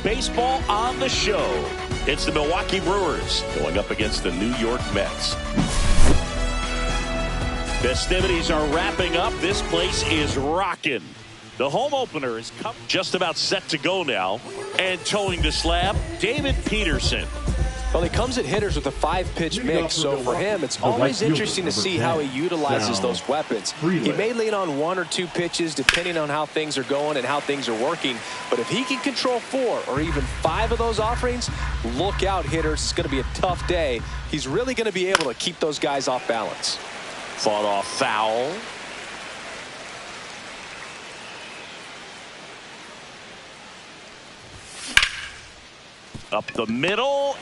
Baseball on the show. It's the Milwaukee Brewers going up against the New York Mets. Festivities are wrapping up. This place is rocking. The home opener is just about set to go now. And towing the slab, David Peterson. Well, he comes at hitters with a 5-pitch mix, so for him, it's always interesting to see how he utilizes those weapons. He may lean on 1 or 2 pitches depending on how things are going and how things are working, but if he can control 4 or even 5 of those offerings, look out, hitters. It's going to be a tough day. He's really going to be able to keep those guys off balance. Fought off foul. Up the middle.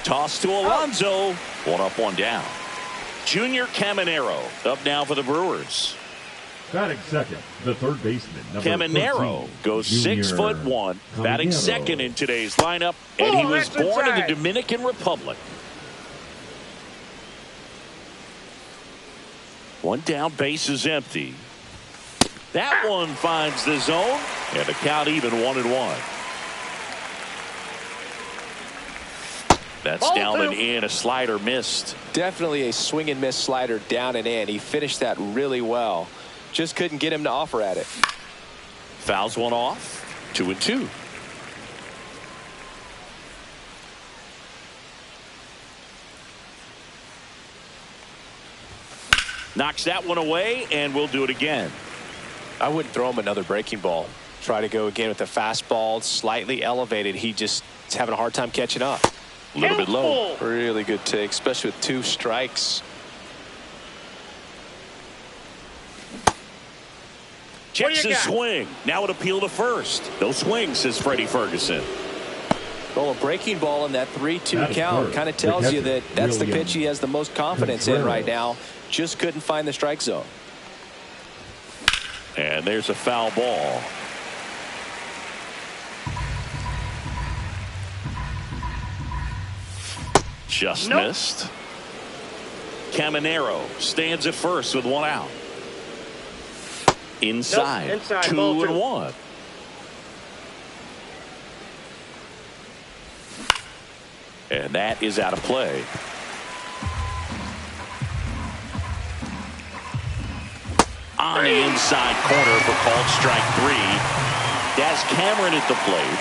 Toss to Alonso. 1 up, 1 down. Junior Caminero up now for the Brewers. Batting second, the third baseman. Caminero goes 6'1", batting second in today's lineup, and he was born in the Dominican Republic. 1 down, base is empty. That one finds the zone, and the count even 1-1. That's down and in. A slider missed. Definitely a swing and miss slider down and in. He finished that really well. Just couldn't get him to offer at it. Fouls one off. 2-2. Knocks that one away, and we'll do it again. I wouldn't throw him another breaking ball. Try to go again with the fastball, slightly elevated. He just is having a hard time catching up. A little bit low. Really good take, especially with 2 strikes. Checks his swing. Now an appeal to first. No swing, says Freddie Ferguson. Well, a breaking ball in that 3-2 count kind of tells you that that's the pitch he has the most confidence in right now. Just couldn't find the strike zone. And there's a foul ball. Just missed. Caminero stands at first with 1 out. Inside 2-1. And that is out of play. On the inside corner for called strike 3. That's Cameron at the plate.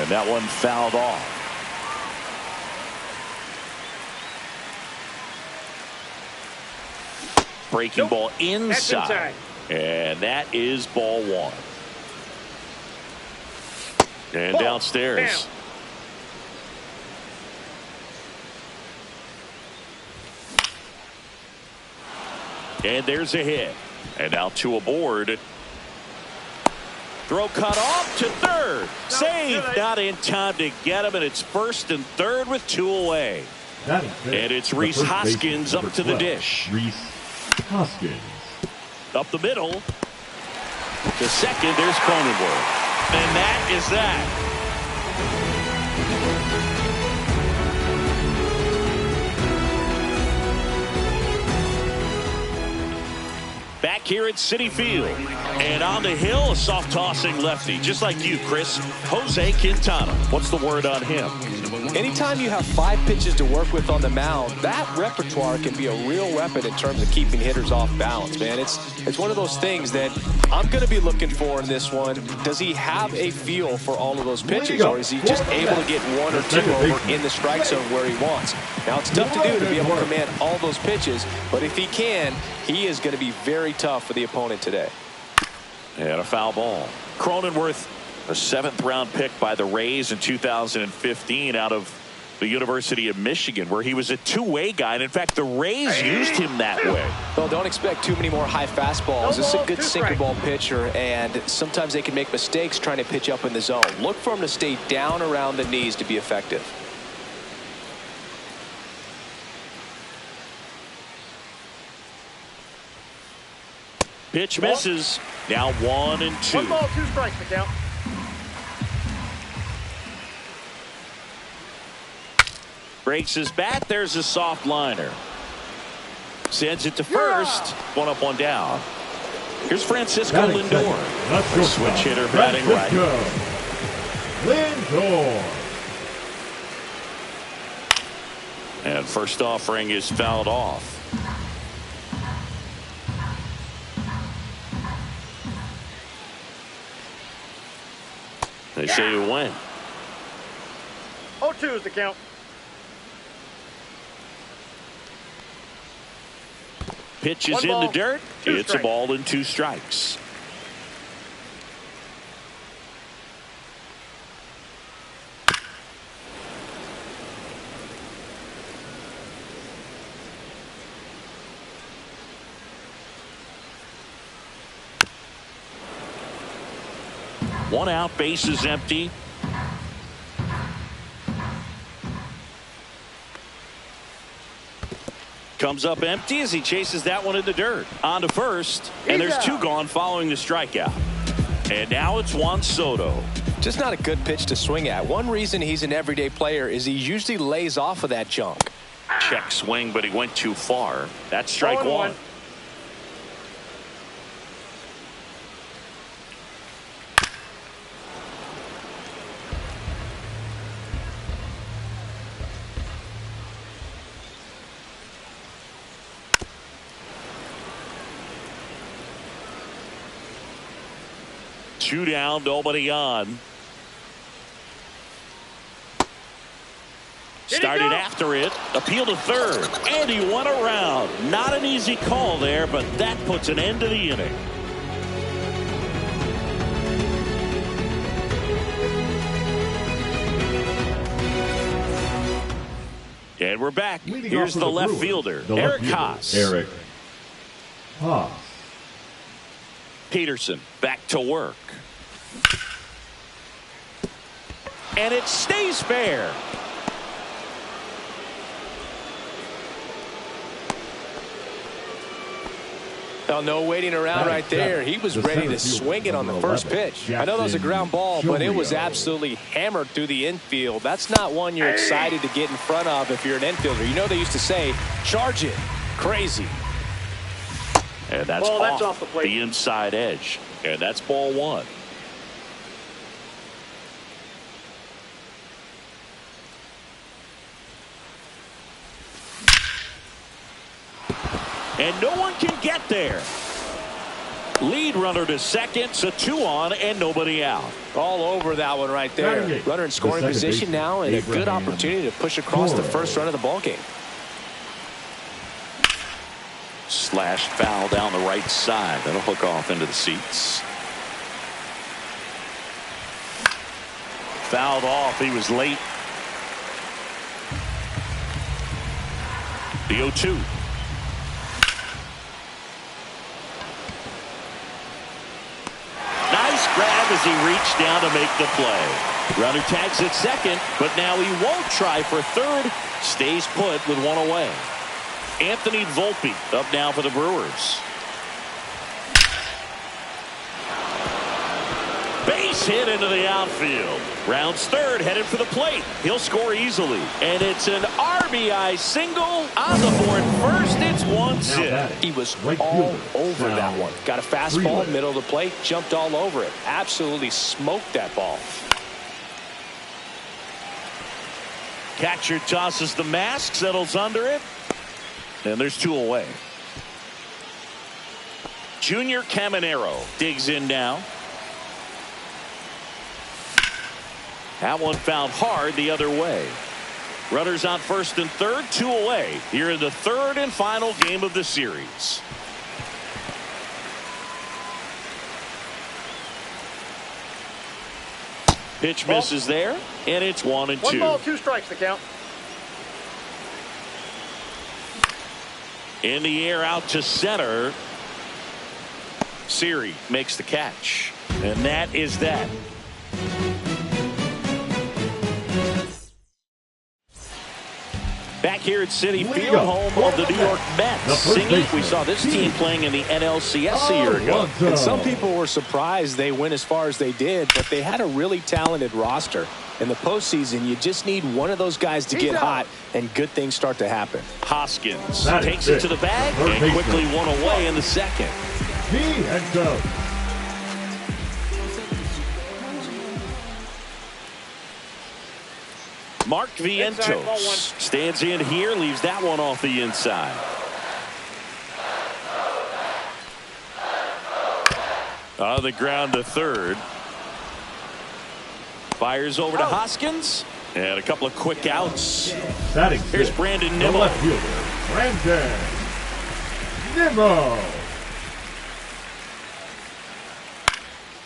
And that one fouled off. Breaking ball inside. And that is ball 1. And downstairs. And there's a hit. And now 2 aboard. Throw cut off to third. Save. Not in time to get him. And it's 1st and 3rd with 2 away. And it's Rhys Hoskins up to the dish. Rhys Hoskins. Up the middle. To second, there's Cronenworth. And that is that. Back here at Citi Field. And on the hill, a soft tossing lefty. Just like you, Chris. Jose Quintana. What's the word on him? Anytime you have 5 pitches to work with on the mound, that repertoire can be a real weapon in terms of keeping hitters off balance, man. It's one of those things that I'm going to be looking for in this one. Does he have a feel for all of those pitches, or is he just able to get 1 or 2 over in the strike zone where he wants? Now, it's tough to do to be able to command all those pitches, but if he can, he is going to be very tough for the opponent today. And a foul ball. Cronenworth, a 7th-round pick by the Rays in 2015 out of the University of Michigan, where he was a two-way guy. And in fact, the Rays used him that way. Well, don't expect too many more high fastballs. This is a good sinker ball pitcher, and sometimes they can make mistakes trying to pitch up in the zone. Look for him to stay down around the knees to be effective. Pitch misses. Now 1 and 2. 1 ball, 2 strikes, McCown. Breaks his bat. There's a soft liner. Sends it to first. 1 up, 1 down. Here's Francisco Batting Lindor. Let's A go. switch hitter batting right. Lindor. And first offering is fouled off. They say you win. 0-2 is the count. Pitch is One in the ball, dirt. two It's strikes. a ball and 2 strikes. One out, base is empty. Comes up empty as he chases that one in the dirt. On to first, and there's 2 gone following the strikeout. And now it's Juan Soto. Just not a good pitch to swing at. One reason he's an everyday player is he usually lays off of that junk. Check swing, but he went too far. That's strike 1. 0-1. Two down, nobody on. Started after it, appeal to third, and he went around. Not an easy call there, but that puts an end to the inning. And we're back. Leading Here's off the for left Brewers, fielder, the left Eric fielder, Haas. Eric Haas. Peterson back to work. And it stays fair. Well, no waiting around right there. He was ready to swing it on the first pitch. I know that was a ground ball, but it was absolutely hammered through the infield. That's not one you're excited to get in front of if you're an infielder. You know they used to say, charge it. Crazy. And that's off the plate. the inside edge. And that's ball 1. And no one can get there. Lead runner to second, so 2 on and nobody out. All over that one right there. Runner in scoring position now, and a good opportunity to push across the first run of the ballgame. Slash foul down the right side. That'll hook off into the seats. Fouled off. He was late. The 0-2. Nice grab as he reached down to make the play. Runner tags at second, but now he won't try for third. Stays put with 1 away. Anthony Volpe up now for the Brewers. Base hit into the outfield. Rounds third, headed for the plate. He'll score easily. And it's an RBI single on the board first. It's 1-0. He was all over that one. Got a fastball, middle of the plate, jumped all over it. Absolutely smoked that ball. Catcher tosses the mask, settles under it. And there's 2 away. Junior Caminero digs in now. That one fouled hard the other way. Runners on first and third, 2 away. Here in the third and final game of the series. Pitch misses there, and it's 1-2. 1 ball, 2 strikes the count. In the air out to center. Siri makes the catch. And that is that. Back here at Citi Field, home of the New York Mets. Singing, we saw this team playing in the NLCS a year ago. And some people were surprised they went as far as they did, but they had a really talented roster. In the postseason, you just need one of those guys to get hot, and good things start to happen. Hoskins takes it to the bag and quickly 1 away in the second. Vientos. Mark Vientos stands in here, leaves that one off the inside. On the ground to third. Fires over to Hoskins. And a couple of quick outs. Here's Brandon Nimmo. Left fielder, Brandon Nimmo.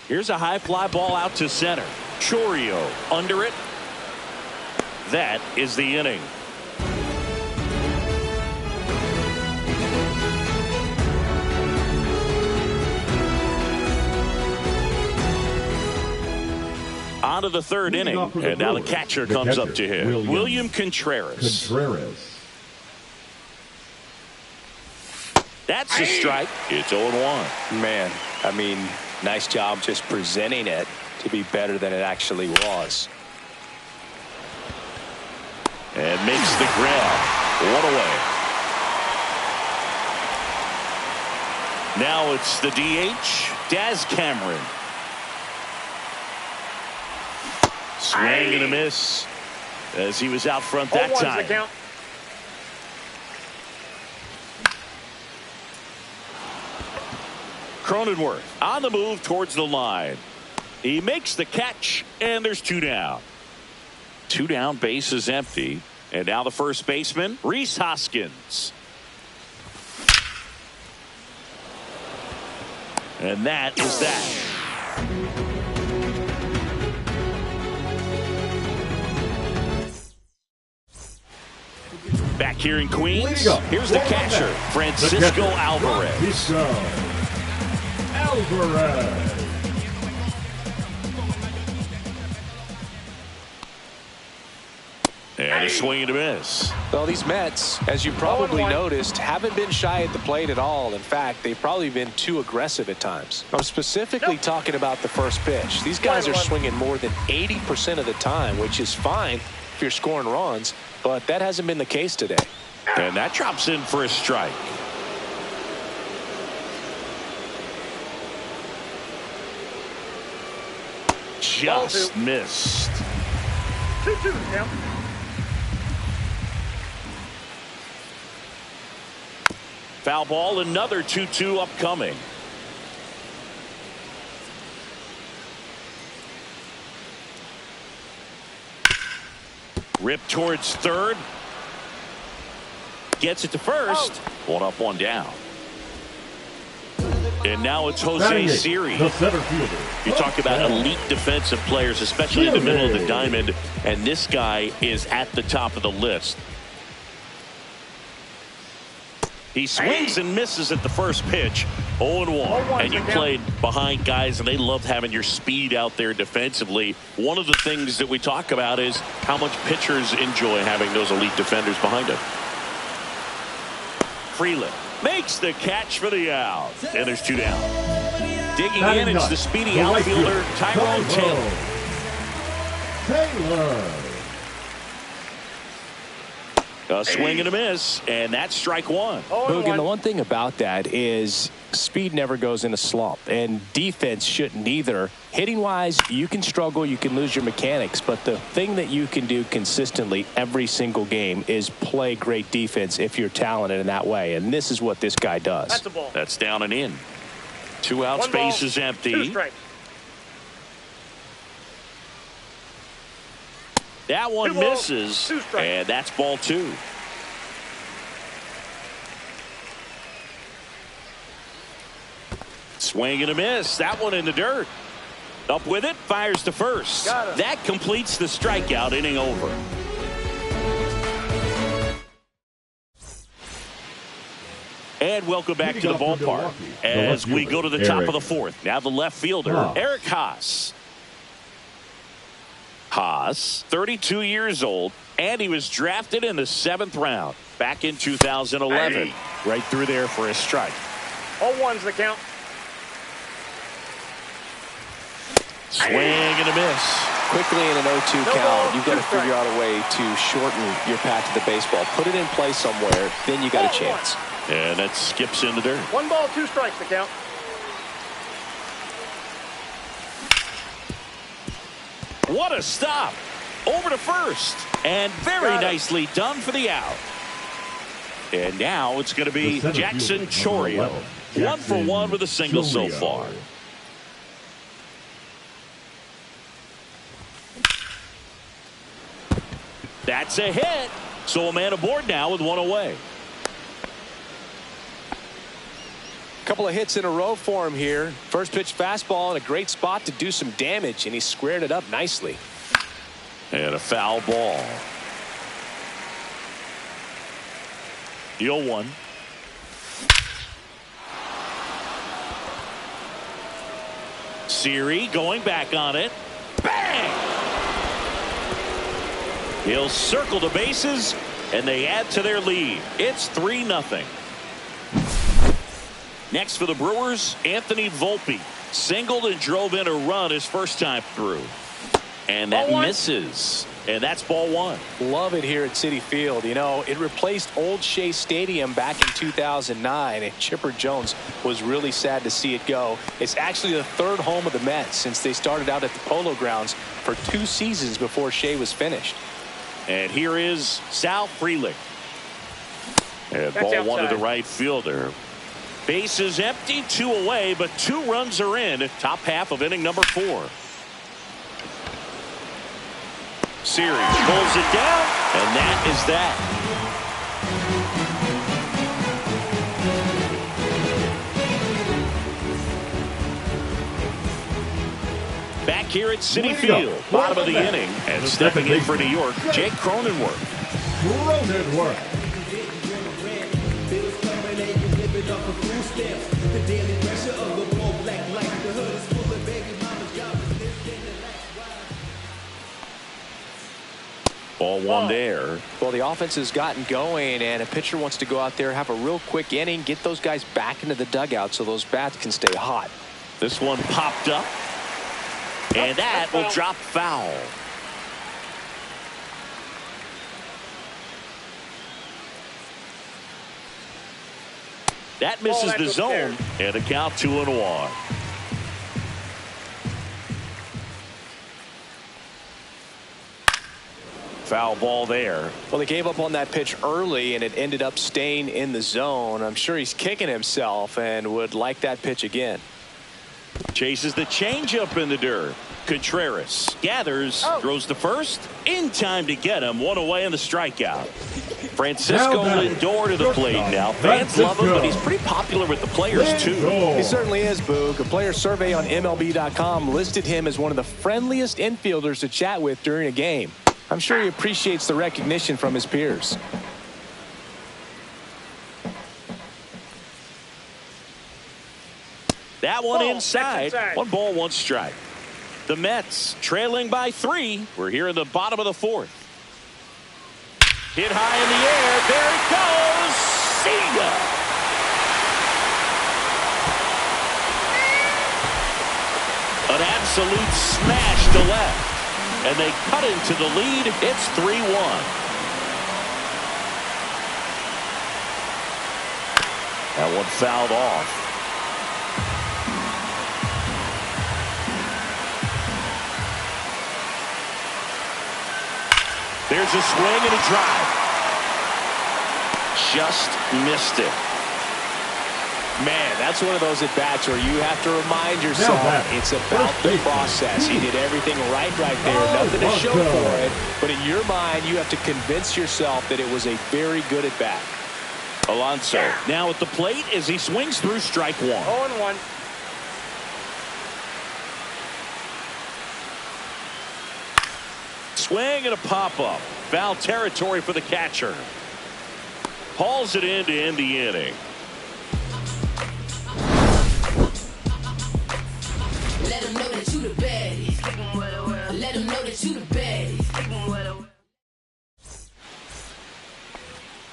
Here's a high fly ball out to center. Chorio under it. That is the inning. On to the third inning, and now the catcher comes up to him. William Contreras. That's a strike. It's 0-1. Man, I mean, nice job just presenting it to be better than it actually was. And makes the grab. One away. Now it's the DH, Daz Cameron. Swing and a miss as he was out front that time. Count. Cronenworth on the move towards the line. He makes the catch, and there's two down. Two down, base is empty. And now the first baseman, Rhys Hoskins. And that is that. Back here in Queens, here's the catcher, Francisco Alvarez. And a swing and a miss. Well, these Mets, as you probably noticed, haven't been shy at the plate at all. In fact, they've probably been too aggressive at times. I'm specifically talking about the first pitch. These guys are swinging more than 80% of the time, which is fine if you're scoring runs, but that hasn't been the case today. And that drops in for a strike. Just missed. 2-2 count. Foul ball, another 2-2 upcoming. Rip towards third. Gets it to first. One up, one down. And now it's Jose Siri. You talk about elite defensive players, especially in the middle of the diamond, and this guy is at the top of the list. He swings and misses at the first pitch. 0-1. And you played behind guys, and they love having your speed out there defensively. One of the things that we talk about is how much pitchers enjoy having those elite defenders behind them. Freeland makes the catch for the out. And there's two down. Digging in, it's the speedy outfielder, Tyrone Taylor. A swing and a miss, and that's strike one. Boogan, the one thing about that is speed never goes in a slump, and defense shouldn't either. Hitting-wise, you can struggle, you can lose your mechanics, but the thing that you can do consistently every single game is play great defense if you're talented in that way, and this is what this guy does. That's a ball. That's down and in. Two out, space is empty. That one misses, and that's ball two. Swing and a miss. That one in the dirt. Up with it, fires to first. That completes the strikeout, inning over. And welcome back to the ballpark as we go to the top of the fourth. Now the left fielder, Eric Haas. Haas, 32 years old, and he was drafted in the 7th round back in 2011. Right through there for a strike. 0-1's the count. Swing and a miss. Quickly in an 0-2 count, you've got to figure out a way to shorten your path to the baseball. Put it in play somewhere, then you got a chance. And that skips in the dirt. 1 ball, 2 strikes the count. What a stop. Over to first. And very nicely done for the out. And now it's going to be Jackson Chourio. 1 for 1 with a single so far. That's a hit. So a man aboard now with 1 away. Couple of hits in a row for him here. First pitch fastball in a great spot to do some damage, and he squared it up nicely. And a foul ball. Deal 1. Siri going back on it. Bang! He'll circle the bases, and they add to their lead. It's 3-0. Next for the Brewers, Anthony Volpe. Singled and drove in a run his first time through. And that misses. And that's ball 1. Love it here at Citi Field. You know, it replaced Old Shea Stadium back in 2009, and Chipper Jones was really sad to see it go. It's actually the third home of the Mets since they started out at the Polo Grounds for 2 seasons before Shea was finished. And here is Sal Frelick. And ball 1 to the right fielder. Base is empty, 2 away, but 2 runs are in. Top half of inning number 4. Siri pulls it down, and that is that. Back here at Citi Field, bottom of the inning, and stepping in for New York, Jake Cronenworth. Ball 1 there. Well, the offense has gotten going, and a pitcher wants to go out there, have a real quick inning, get those guys back into the dugout so those bats can stay hot. This one popped up, and that will drop foul. That misses the zone, and a count 2-1. Foul ball there. Well, they gave up on that pitch early, and it ended up staying in the zone. I'm sure he's kicking himself and would like that pitch again. Chases the changeup in the dirt. Contreras gathers, throws to first, in time to get him. 1 away on the strikeout. Francisco Lindor to the plate now. Fans love him, but he's pretty popular with the players too. He certainly is, Boog. A player survey on MLB.com listed him as one of the friendliest infielders to chat with during a game. I'm sure he appreciates the recognition from his peers. That one inside. 1 ball, 1 strike. The Mets trailing by 3. We're here in the bottom of the 4th. Hit high in the air. There it goes. See ya. An absolute smash to left. And they cut into the lead. It's 3-1. That one fouled off. There's a swing and a drive. Just missed it. Man, that's one of those at-bats where you have to remind yourself it's about the process. He did everything right there. Nothing to show for it. But in your mind, you have to convince yourself that it was a very good at-bat. Alonso now at the plate as he swings through strike 1. 0-1. Swing and a pop-up. Foul territory for the catcher. Hauls it in to end the inning. Let them know that you the baddest. Let them know that you the baddest.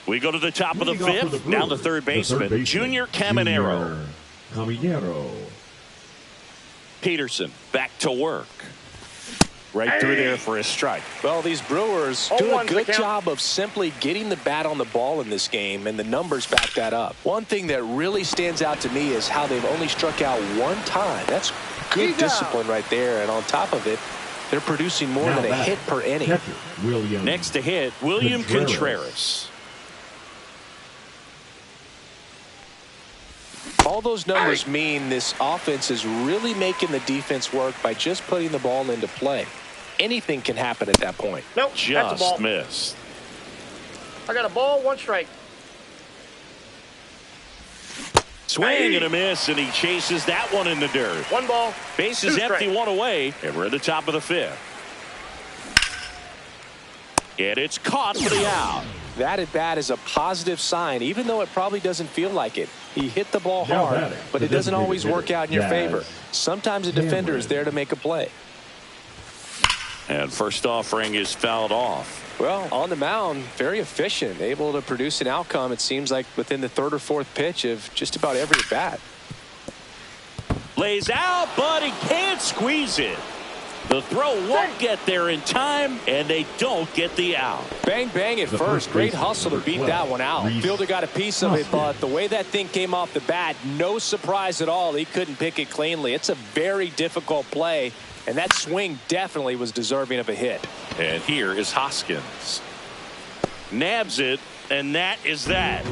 We go to the top of the 5th. Now the third baseman, Junior Caminero. Peterson back to work. Right through there for a strike. Well, these Brewers do a good job of simply getting the bat on the ball in this game, and the numbers back that up. One thing that really stands out to me is how they've only struck out 1 time. That's good discipline right there, and on top of it, they're producing more Now than a hit per inning. catcher, William. Next to hit, William Contreras. All those numbers mean this offense is really making the defense work by just putting the ball into play. Anything can happen at that point. Nope, that's a Just ball. missed. I got a ball, 1 strike. Swing and a miss, and he chases that one in the dirt. 1 ball. Bases 2 empty, strikes. 1 away, and we're at the top of the 5th. And it's caught for the out. That at bat is a positive sign, even though it probably doesn't feel like it. He hit the ball Now hard, batting, but the it doesn't designated always hitter, work out in your Jazz favor. Sometimes a defender is there to make a play. And first offering is fouled off. Well, on the mound, very efficient, able to produce an outcome, it seems like, within the 3rd or 4th pitch of just about every at bat. Lays out, but he can't squeeze it. The throw won't get there in time, and they don't get the out. Bang, bang at first. Great hustle to beat that one out. Fielder got a piece of it, but the way that thing came off the bat, no surprise at all. He couldn't pick it cleanly. It's a very difficult play, and that swing definitely was deserving of a hit. And here is Hoskins. Nabs it, and that is that.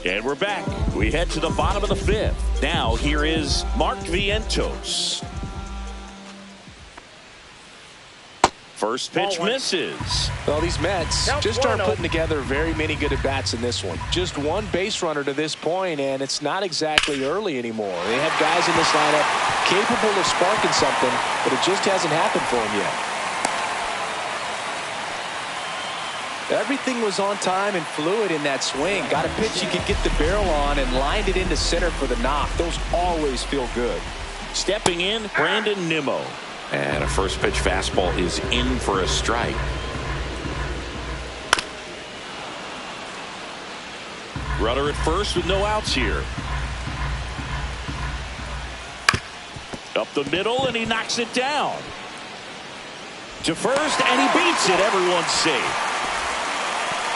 And we're back. We head to the bottom of the 5th. Now here is Mark Vientos. First pitch misses. Well, these Mets Count just aren't 1-0. putting together very many good at-bats in this one. Just 1 base runner to this point, and it's not exactly early anymore. They have guys in this lineup capable of sparking something, but it just hasn't happened for them yet. Everything was on time and fluid in that swing. Got a pitch you could get the barrel on and lined it into center for the knock. Those always feel good. Stepping in, Brandon Nimmo. And a first pitch fastball is in for a strike. Runner at first with no outs here. Up the middle, and he knocks it down. To first, and he beats it. Everyone's safe.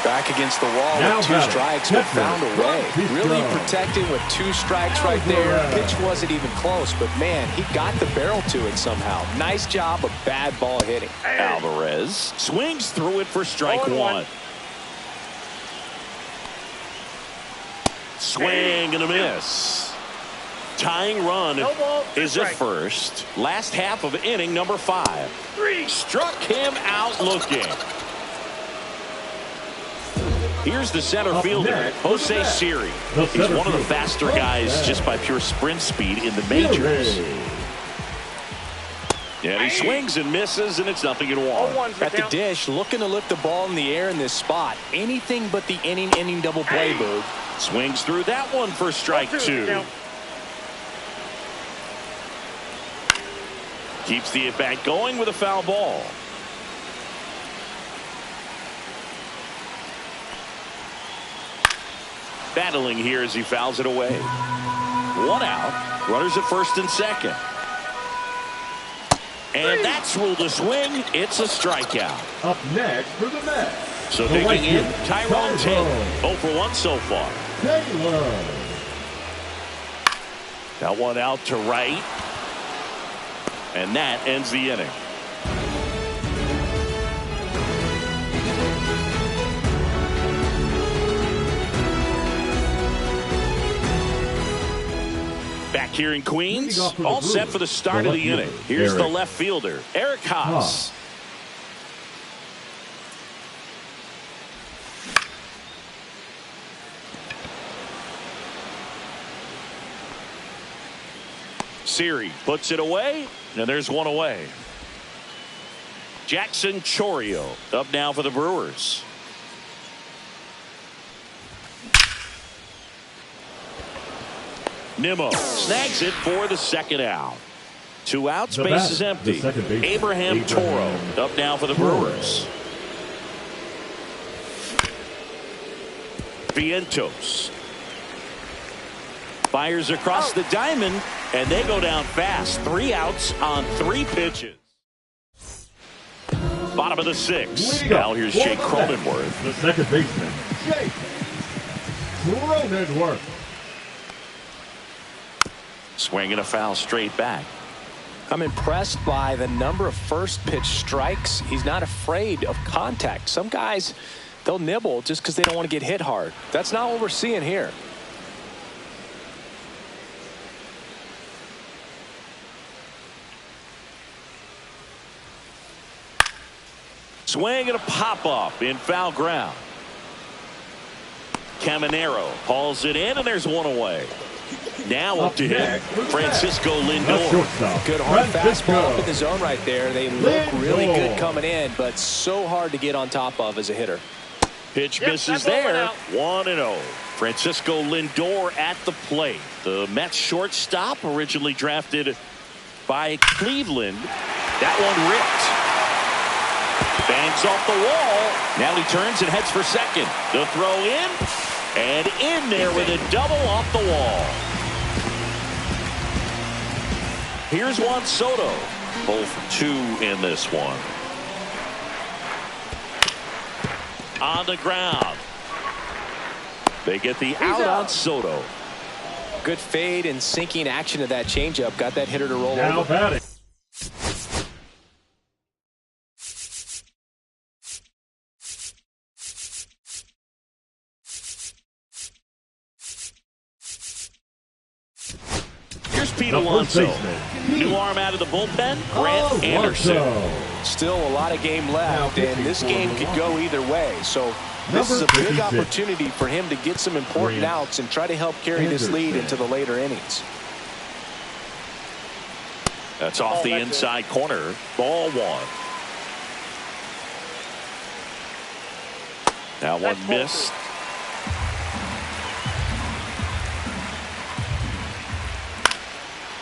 Back against the wall Now with 2 batting, strikes, but catcher, found a way. Ron Really Cicero. protecting with 2 strikes right there. Pitch wasn't even close, but man, he got the barrel to it somehow. Nice job of bad ball hitting. Alvarez swings through it for strike 1. Swing and a miss. Tying run No ball, 2 is at strikes. first. Last half of inning number 5. 3. Struck him out looking. Here's the center fielder, next, Jose Siri. the He's center one of the fielder, faster guys Jose. just by pure sprint speed in the majors. And he swings and misses, and it's 0-1. 0-1's the At the count. dish, looking to lift the ball in the air in this spot. Anything but the inning double play, Boog. Swings through that one for strike 0-2's the 2. count. Keeps the at-bat going with a foul ball. Battling here as he fouls it away. 1 out. Runners at first and second. And that's ruled a swing. It's a strikeout. Up next for the Mets. So the digging right in, fielder, Tyrone Taylor. Tyrone 0 for 1 so far. Taylor. That one out to right. And that ends the inning. Back here in Queens, Leading off for the all set Brewers, for the start the of the left inning. fielder, Here's the Eric left fielder, Eric Haas. Siri puts it away, and there's one away. Jackson Chourio up now for the Brewers. Nimmo snags it for the second out. 2 outs, The bases batter, empty. the second baseman, Abraham Toro up now for the Brewers. Vientos fires across the diamond, and they go down fast. 3 outs on 3 pitches. Bottom of the 6th. Now here's Jake Cronenworth. The second baseman, Jake Cronenworth. Swing and a foul straight back. I'm impressed by the number of first pitch strikes. He's not afraid of contact. Some guys, they'll nibble just because they don't want to get hit hard. That's not what we're seeing here. Swing and a pop-up in foul ground. Caminero hauls it in, and there's one away. Now up to him, Francisco Lindor. Good hard fastball up in the zone right there. They look really good coming in, but so hard to get on top of as a hitter. Pitch misses there. 1-0. Francisco Lindor at the plate. The Mets shortstop, originally drafted by Cleveland. That one ripped. Bangs off the wall. Now he turns and heads for second. The throw in. And in there with a double off the wall. Here's Juan Soto. Both 2 in this one. On the ground. They get the out on Soto. Good fade and sinking action of that changeup. Got that hitter to roll over. batting. Here's Pete Alonso. New arm out of the bullpen, Grant Anderson. Still a lot of game left, and this game could go either way. So this is a big opportunity for him to get some important outs and try to help carry this lead into the later innings. That's off the inside corner. Ball 1. Now one missed.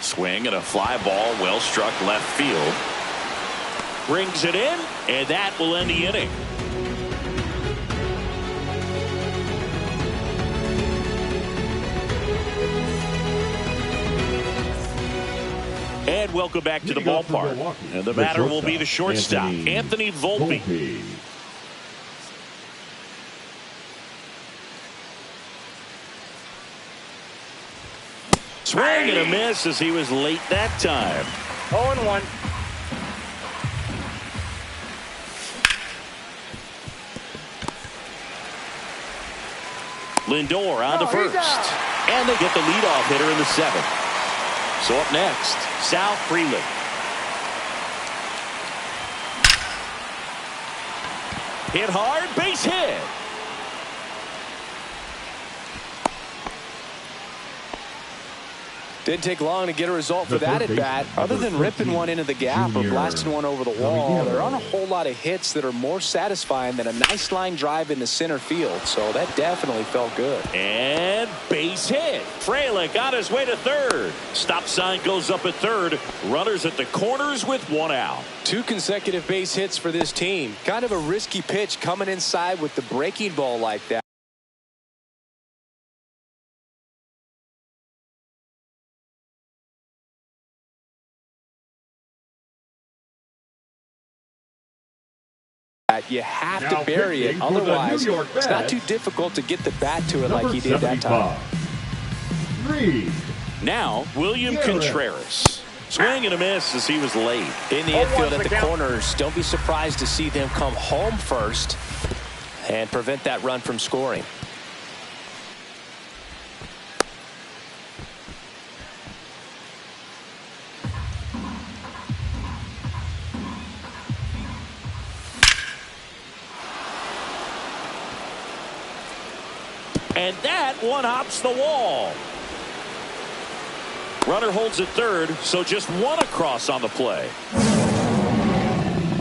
Swing and a fly ball, well struck left field. Brings it in, and that will end the inning. And welcome back to the ballpark. And the batter will be the shortstop, Anthony Volpe. Swing and a miss as he was late that time. 0-1. Lindor on to first. And they get the leadoff hitter in the 7th. So up next, Sal Freeland. Hit hard, base hit. Didn't take long to get a result for that at bat. Other than ripping one into the gap or blasting one over the wall, there aren't a whole lot of hits that are more satisfying than a nice line drive into center field. So that definitely felt good. And base hit. Frelick on his way to third. Stop sign goes up at third. Runners at the corners with 1 out. 2 consecutive base hits for this team. Kind of a risky pitch coming inside with the breaking ball like that. You have to bury it, otherwise it's not too difficult to get the bat to it like he did that time. Now William Contreras. Swing and a miss as he was late. In the infield at the corners, don't be surprised to see them come home first and prevent that run from scoring. And that one hops the wall. Runner holds at third, so just 1 across on the play.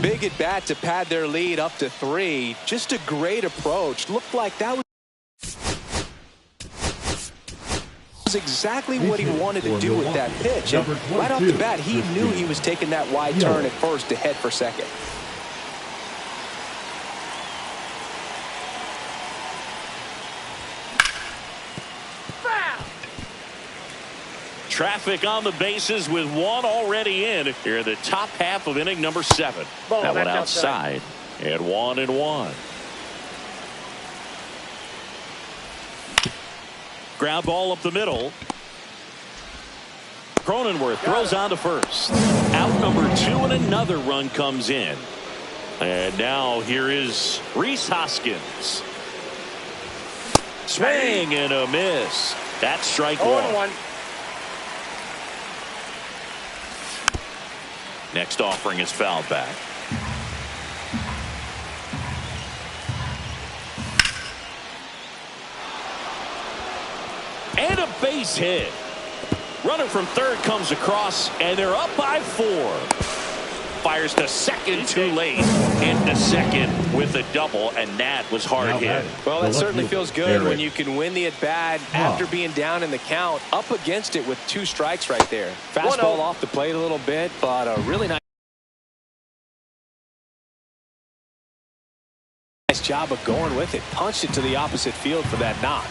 Big at bat to pad their lead up to 3. Just a great approach. Looked like that was exactly what he wanted to do with that pitch. And right off the bat, he knew he was taking that wide turn at first to head for second. Traffic on the bases with 1 already in here in the top half of inning number 7. That one outside. And 1-1. Ground ball up the middle. Cronenworth throws on to first. Out number 2 and another run comes in. And now here is Rhys Hoskins. Swing and a miss. That's strike 1. Next offering is fouled back. And a base hit. Runner from third comes across, and they're up by 4. Fires to second too late. Into second with a double, and that was hard hit. Well, that certainly feels good when you can win the at-bat after being down in the count, up against it with 2 strikes right there. Fastball off the plate a little bit, but a really nice job of going with it. Punched it to the opposite field for that knock.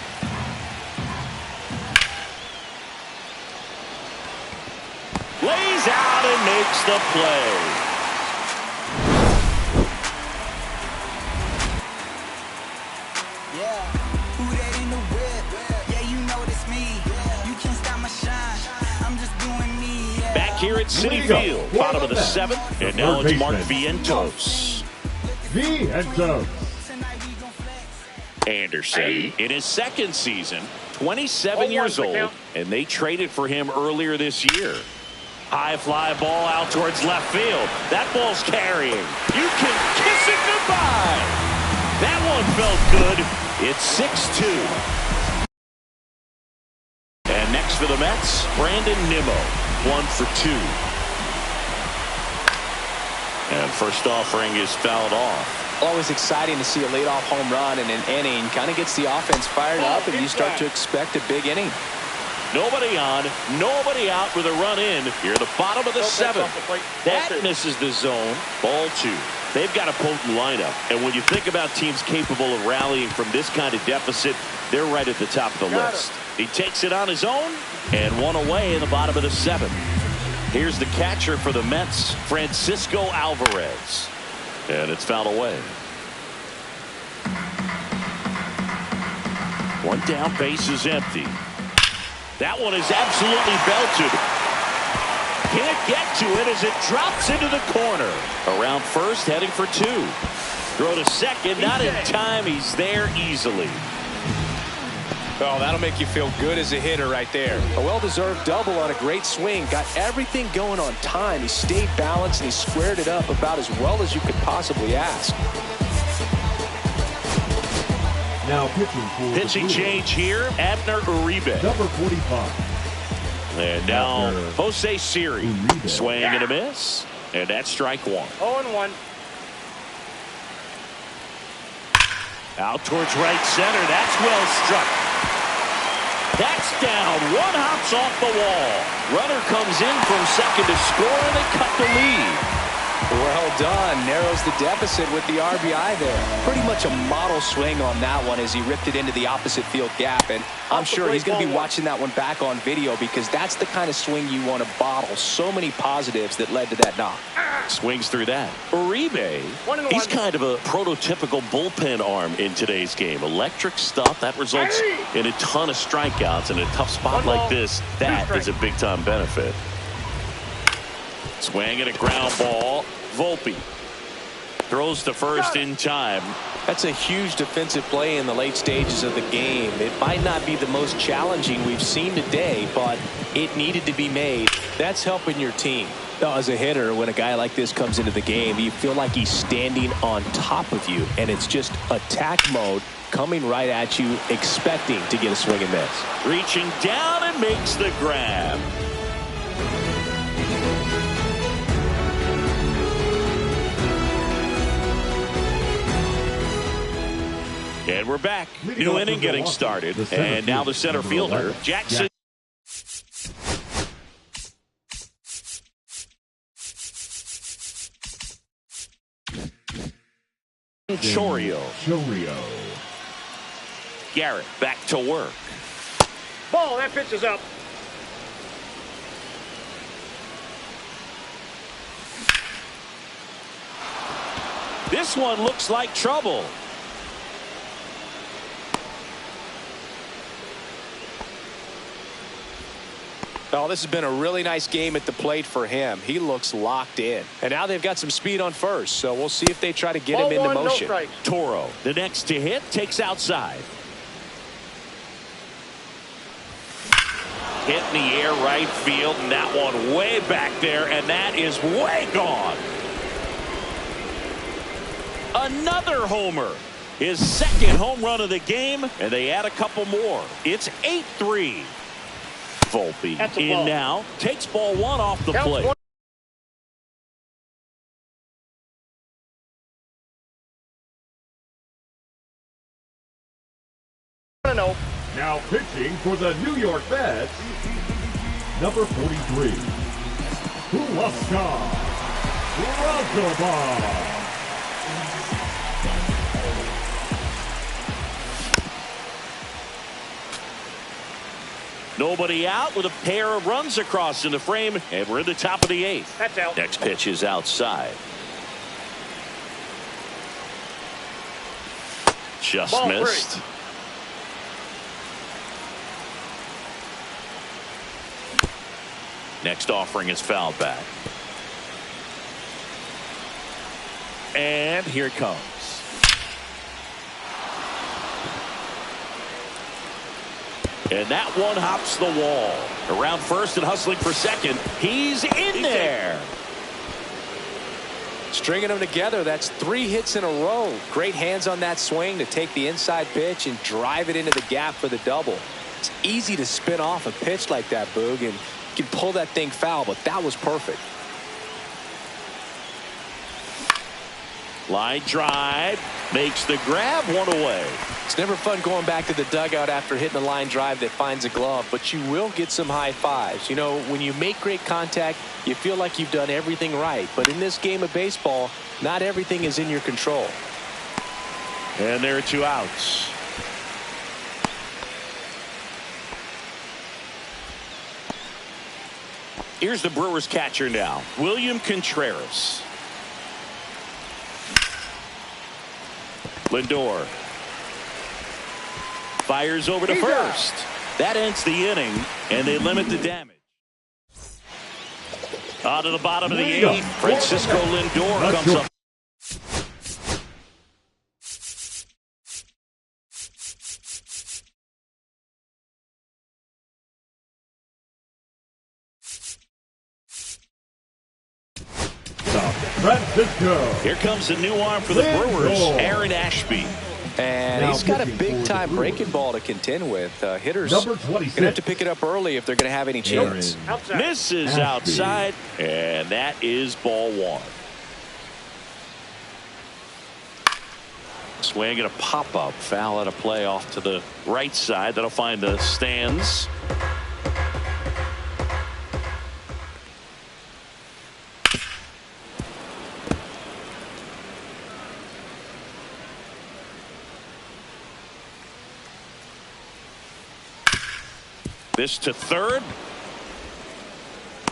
Lays out and makes the play. Yeah, who that in the whip? Yeah, you know it's me. You can't stop my shine. I'm just doing me. Yeah. Back here at Citi Field, bottom of the 7th, and now it's Mark Vientos. Anderson in his 2nd season, 27 years old, and they traded for him earlier this year. High fly ball out towards left field. That ball's carrying. You can kiss it goodbye. That one felt good. It's 6-2. And next for the Mets, Brandon Nimmo, 1 for 2. And first offering is fouled off. Always exciting to see a leadoff home run in an inning. Kind of gets the offense fired up, and you start to expect a big inning. Nobody on, nobody out with a run in. Here at the bottom of the 7th. That misses the zone. Ball 2. They've got a potent lineup. And when you think about teams capable of rallying from this kind of deficit, they're right at the top of the list. He takes it on his own, and 1 away in the bottom of the 7th. Here's the catcher for the Mets, Francisco Alvarez. And it's fouled away. 1 down, base is empty. That one is absolutely belted. Can't get to it as it drops into the corner. Around first, heading for 2. Throw to second, not in time. He's there easily. Oh, that'll make you feel good as a hitter right there. A well-deserved double on a great swing. Got everything going on time. He stayed balanced and he squared it up about as well as you could possibly ask. Now pitching change here, Abner Uribe. Number 45. And now Jose Siri. Swing and a miss. And that's strike 1. 0-1. Out towards right center. That's well struck. That's down. 1 hops off the wall. Runner comes in from second to score, and they cut the lead. Well done. Narrows the deficit with the RBI there. Pretty much a model swing on that one as he ripped it into the opposite field gap. And I'm sure he's going to be watching that one back on video because that's the kind of swing you want to bottle. So many positives that led to that knock. Swings through that. Uribe, he's kind of a prototypical bullpen arm in today's game. Electric stuff that results in a ton of strikeouts. In a tough spot like this, that is a big-time benefit. Swing and a ground ball. Volpe throws to first in time. That's a huge defensive play in the late stages of the game. It might not be the most challenging we've seen today, but it needed to be made. That's helping your team. Now, as a hitter, when a guy like this comes into the game, you feel like he's standing on top of you, and it's just attack mode coming right at you, expecting to get a swing and miss. Reaching down and makes the grab. And we're back. New inning getting started. And now the center fielder, Jackson. Chorio. Garrett back to work. Ball, that pitch is up. This one looks like trouble. Oh, this has been a really nice game at the plate for him. He looks locked in. And now they've got some speed on first, so we'll see if they try to get him into motion. Toro, the next to hit, takes outside. Hit in the air right field, and that one way back there, and that is way gone. Another homer. His second home run of the game, and they add a couple more. It's 8-3. Volpe in now, takes ball one off the plate. Now pitching for the New York Mets, number 43, Huascar Rozoba. Nobody out with a pair of runs across in the frame, and we're in the top of the 8th. That's out. Next pitch is outside. Just Ball missed. three. Next offering is fouled back. And here it comes. And that one hops the wall. Around first and hustling for second. He's in there. Stringing them together, that's 3 hits in a row. Great hands on that swing to take the inside pitch and drive it into the gap for the double. It's easy to spin off a pitch like that, Boog, and you can pull that thing foul, but that was perfect. Line drive, makes the grab, one away. It's never fun going back to the dugout after hitting a line drive that finds a glove, but you will get some high fives. You know, when you make great contact, you feel like you've done everything right. But in this game of baseball, not everything is in your control. And there are 2 outs. Here's the Brewers catcher now, William Contreras. Lindor fires over to first. That ends the inning, and they limit the damage. On to the bottom of the 8th, Francisco Lindor comes up. Francisco. Here comes the new arm for the Brewers, Aaron Ashby. And he's got a big-time breaking ball to contend with. Hitters going to have to pick it up early if they're going to have any chance. Misses outside, and that is ball 1. Swing and a pop-up, foul and a play off to the right side. That'll find the stands. This to third.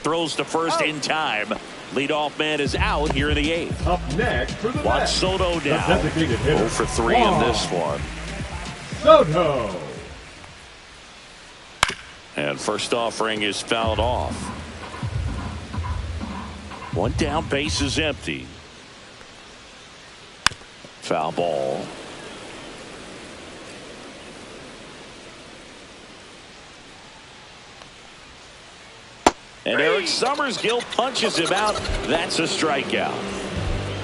Throws to first in time. Leadoff man is out here in the 8th. Up next for the Juan Mets, Soto the down. designated hitter, 0 for 3 in this one. Soto. And first offering is fouled off. 1 down, base is empty. Foul ball. And Eric Summersgill punches him out. That's a strikeout.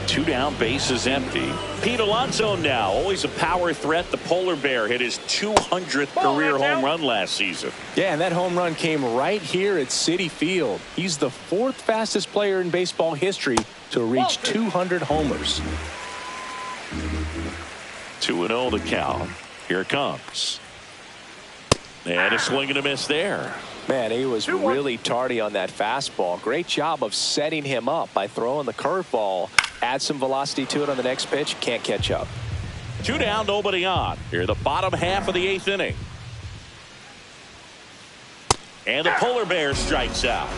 2 down, base is empty. Pete Alonso now, always a power threat. The polar bear hit his 200th career home run last season. Yeah, and that home run came right here at Citi Field. He's the 4th fastest player in baseball history to reach 200 homers. 2-0 the count. Here it comes. And a swing and a miss there. Man, he was really tardy on that fastball. Great job of setting him up by throwing the curveball. Add some velocity to it on the next pitch. Can't catch up. 2 down, nobody on. Here the bottom half of the 8th inning. And the polar bear strikes out.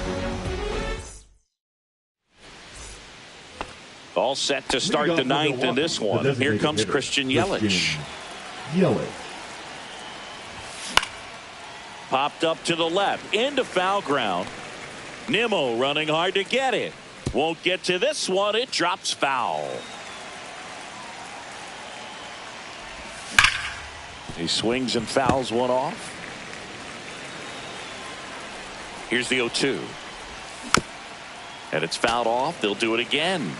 All set to start the 9th in this one. Here comes Christian Yelich. Popped up to the left into foul ground. Nimmo running hard to get it. Won't get to this one. It drops foul. He swings and fouls one off. Here's the 0-2. And it's fouled off. They'll do it again.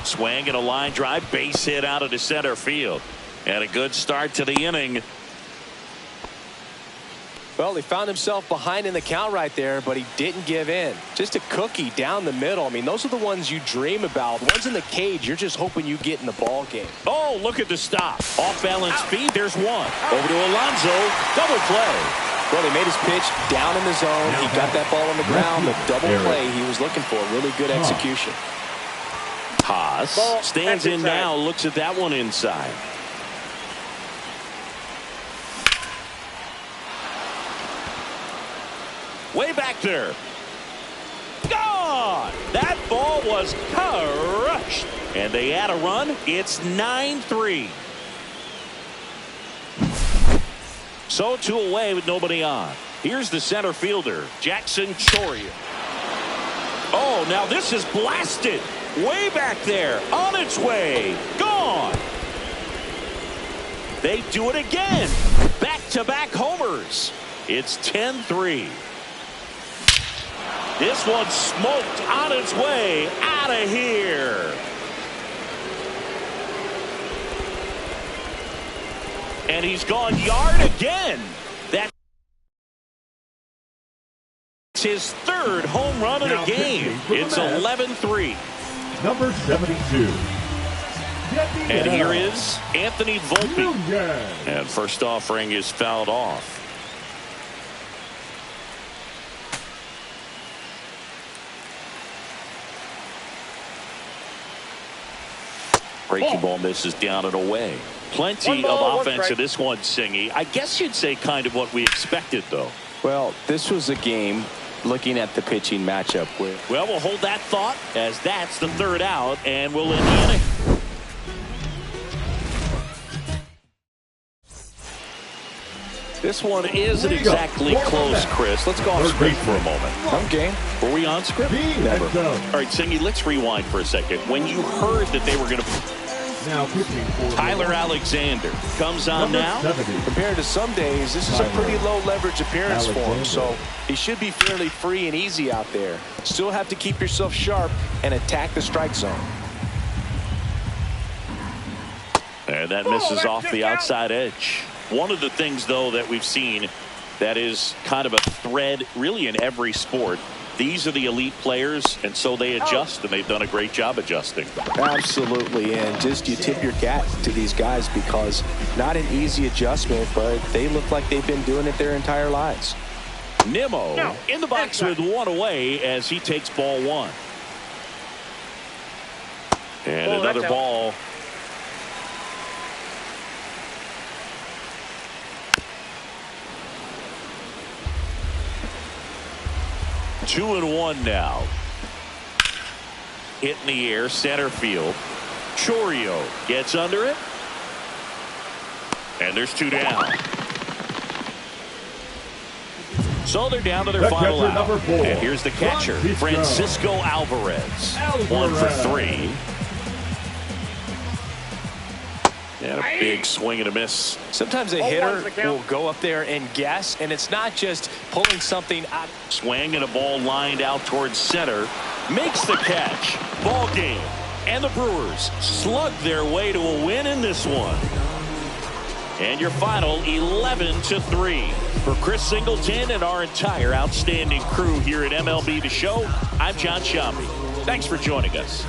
Swing and a line drive. Base hit out of the center field. And a good start to the inning. Well, he found himself behind in the count right there, but he didn't give in. Just a cookie down the middle. I mean, those are the ones you dream about. The ones in the cage, you're just hoping you get in the ball game. Oh, look at the stop. Off balance speed. There's one. Over to Alonso. Double play. Well, he made his pitch down in the zone. He got that ball on the ground. The double play he was looking for. Really good execution. Haas stands in now. Looks at that one inside. Way back there. Gone! That ball was crushed. And they add a run. It's 9-3. So 2 away with nobody on. Here's the center fielder, Jackson Chourio. Oh, now this is blasted. Way back there. On its way. Gone. They do it again. Back-to-back homers. It's 10-3. This one's smoked on its way out of here. And he's gone yard again. That's his 3rd home run of the game. It's 11-3. Number 72. And here is Anthony Volpe. And first offering is fouled off. Breaking ball misses down and away. Plenty of offense in this one, Singy. I guess you'd say kind of what we expected, though. Well, this was a game looking at the pitching matchup with. Well, we'll hold that thought as that's the 3rd out, and we'll end the inning. This one isn't exactly close, Chris. Let's go off script for a moment. I'm game. Were we on script? Never. All right, Singy, let's rewind for a second. When you heard that they were going to... Now pitching for Tyler Alexander comes on now. 70. Compared to some days, this is a pretty low leverage appearance for him, so he should be fairly free and easy out there. Still have to keep yourself sharp and attack the strike zone. And that misses off the outside edge. One of the things, though, that we've seen that is kind of a thread really in every sport. These are the elite players, and so they adjust, and they've done a great job adjusting. Absolutely, and just you tip your cap to these guys because not an easy adjustment, but they look like they've been doing it their entire lives. Nimmo in the box with 1 away as he takes ball 1. And another ball. Two and 1 now. Hit in the air, center field. Chourio gets under it. And there's 2 down. So they're down to their final out. And here's the catcher, Francisco Alvarez. 1 for 3. And a big swing and a miss. Sometimes a hitter will go up there and guess, and it's not just pulling something out. Swing and a ball lined out towards center. Makes the catch. Ball game. And the Brewers slug their way to a win in this one. And your final 11-3. For Chris Singleton and our entire outstanding crew here at MLB The Show, I'm John Shambi. Thanks for joining us.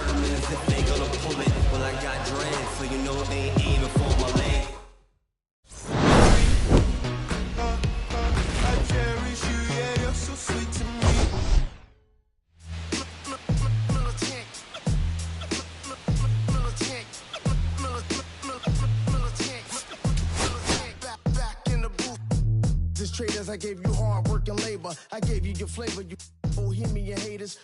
I gave you hard work and labor. I gave you your flavor. You bohemian haters.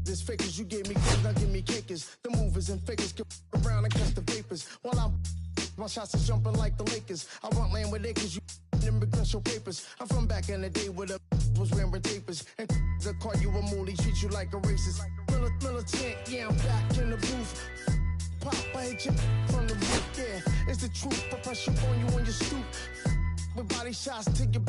This fakers, you gave me cake, now give me cakers. The movers and fakers get around and catch the vapors while I'm My shots is jumping like the Lakers. I want land with acres, you immigrant show papers. I'm from back in the day where the was wearing tapers. And they call you a moolie, treat you like a racist. Militant, yeah, I'm back in the booth. Pop, I hit you from the roof, yeah. It's the truth, I press you on your stoop. With body shots, take your